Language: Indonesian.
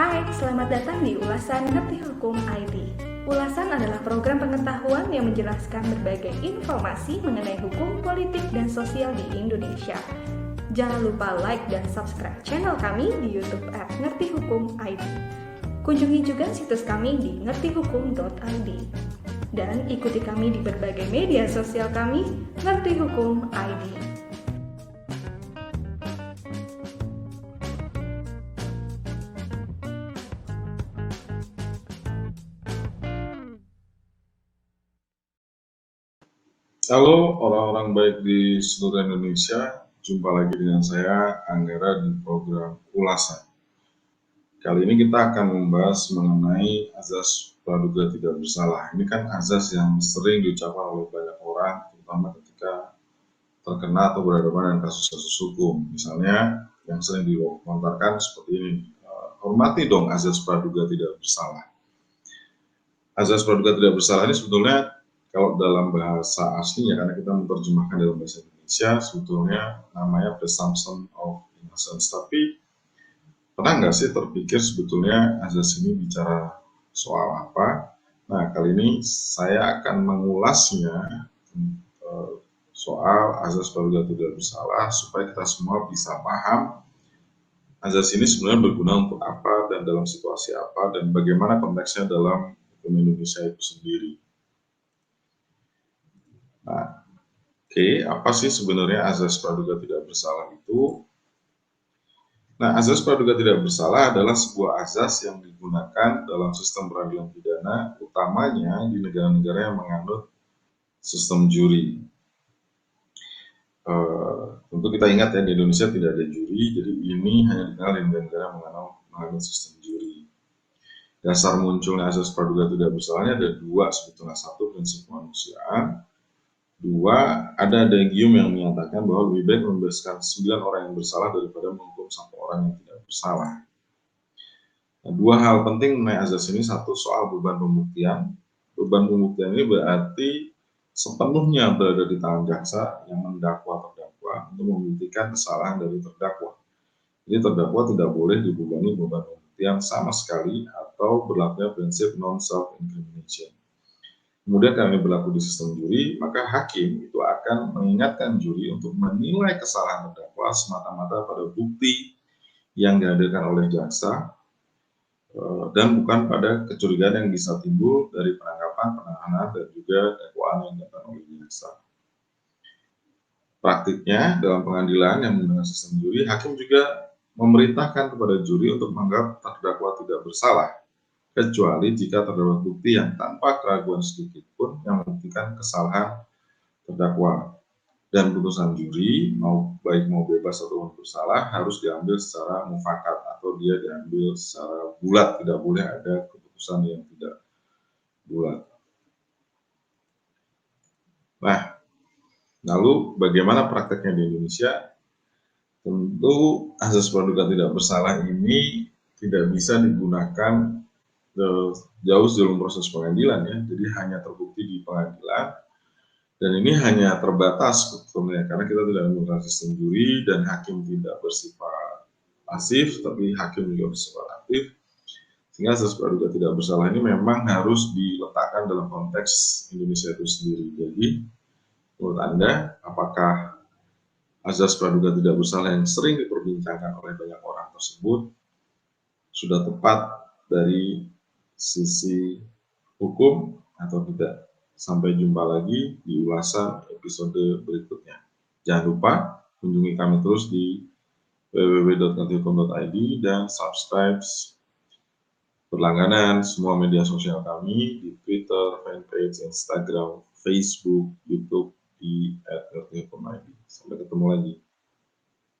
Hai, selamat datang di Ulasan Ngerti Hukum ID. Ulasan adalah program pengetahuan yang menjelaskan berbagai informasi mengenai hukum, politik, dan sosial di Indonesia. Jangan lupa like dan subscribe channel kami di YouTube @ngertihukum.id. Kunjungi juga situs kami di ngertihukum.id. Dan ikuti kami di berbagai media sosial kami, Ngerti Hukum ID. Halo orang-orang baik di seluruh Indonesia, jumpa lagi dengan saya Anggara di program Ulasan. Kali ini kita akan membahas mengenai azas praduga tidak bersalah. Ini kan azas yang sering diucapkan oleh banyak orang, terutama ketika terkena atau berhadapan dengan kasus-kasus hukum. Misalnya yang sering dilontarkan seperti ini, hormati dong azas praduga tidak bersalah. Azas praduga tidak bersalah ini sebetulnya kalau dalam bahasa aslinya, karena kita menerjemahkan dalam bahasa Indonesia, sebetulnya namanya presumption of innocence. Tapi pernah nggak sih terpikir sebetulnya azas ini bicara soal apa? Nah, kali ini saya akan mengulasnya soal azas praduga tidak bersalah supaya kita semua bisa paham azas ini sebenarnya berguna untuk apa dan dalam situasi apa dan bagaimana konteksnya dalam hukum Indonesia itu sendiri. Nah, apa sih sebenarnya azas praduga tidak bersalah itu? Nah, azas praduga tidak bersalah adalah sebuah azas yang digunakan dalam sistem peradilan pidana, utamanya di negara-negara yang menganut sistem juri. Tentu kita ingat ya, di Indonesia tidak ada juri, jadi ini hanya dikenal di negara-negara yang menganut sistem juri. Dasar munculnya azas praduga tidak bersalahnya ada dua sebetulnya. Satu, prinsip kemanusiaan. Dua, ada adagium yang menyatakan bahwa lebih baik membebaskan 9 orang yang bersalah daripada menghukum 1 orang yang tidak bersalah. Nah, dua hal penting mengenai azas ini, satu soal beban pembuktian. Beban pembuktian ini berarti sepenuhnya berada di tangan jaksa yang mendakwa terdakwa untuk membuktikan kesalahan dari terdakwa. Jadi terdakwa tidak boleh dibebani beban pembuktian sama sekali atau berlakunya prinsip non self incrimination. Kemudian karena ini berlaku di sistem juri, maka hakim itu akan mengingatkan juri untuk menilai kesalahan terdakwa semata-mata pada bukti yang dihadirkan oleh jaksa dan bukan pada kecurigaan yang bisa timbul dari penangkapan, penahanan, dan juga dakwaan yang dilakukan oleh jaksa. Praktiknya dalam pengadilan yang menggunakan sistem juri, hakim juga memerintahkan kepada juri untuk menganggap terdakwa tidak bersalah, kecuali jika terdapat bukti yang tanpa keraguan sedikit pun yang membuktikan kesalahan terdakwa. Dan putusan juri, baik mau bebas atau bersalah, harus diambil secara mufakat atau dia diambil secara bulat, tidak boleh ada keputusan yang tidak bulat. Nah, lalu bagaimana prakteknya di Indonesia? Tentu azas praduga tidak bersalah ini tidak bisa digunakan jauh sebelum proses pengadilan ya, jadi hanya terbukti di pengadilan dan ini hanya terbatas sebetulnya karena kita tidak menggunakan sistem juri dan hakim tidak bersifat pasif tapi hakim juga bersifat aktif, sehingga azas praduga tidak bersalah ini memang harus diletakkan dalam konteks Indonesia itu sendiri. Jadi menurut Anda, apakah azas praduga tidak bersalah yang sering diperbincangkan oleh banyak orang tersebut sudah tepat dari sisi hukum atau tidak? Sampai jumpa lagi di ulasan episode berikutnya. Jangan lupa kunjungi kami terus di www.ngertihukum.id dan subscribe berlangganan semua media sosial kami di Twitter, fanpage, Instagram, Facebook, YouTube di @ngertihukum.id. Sampai ketemu lagi.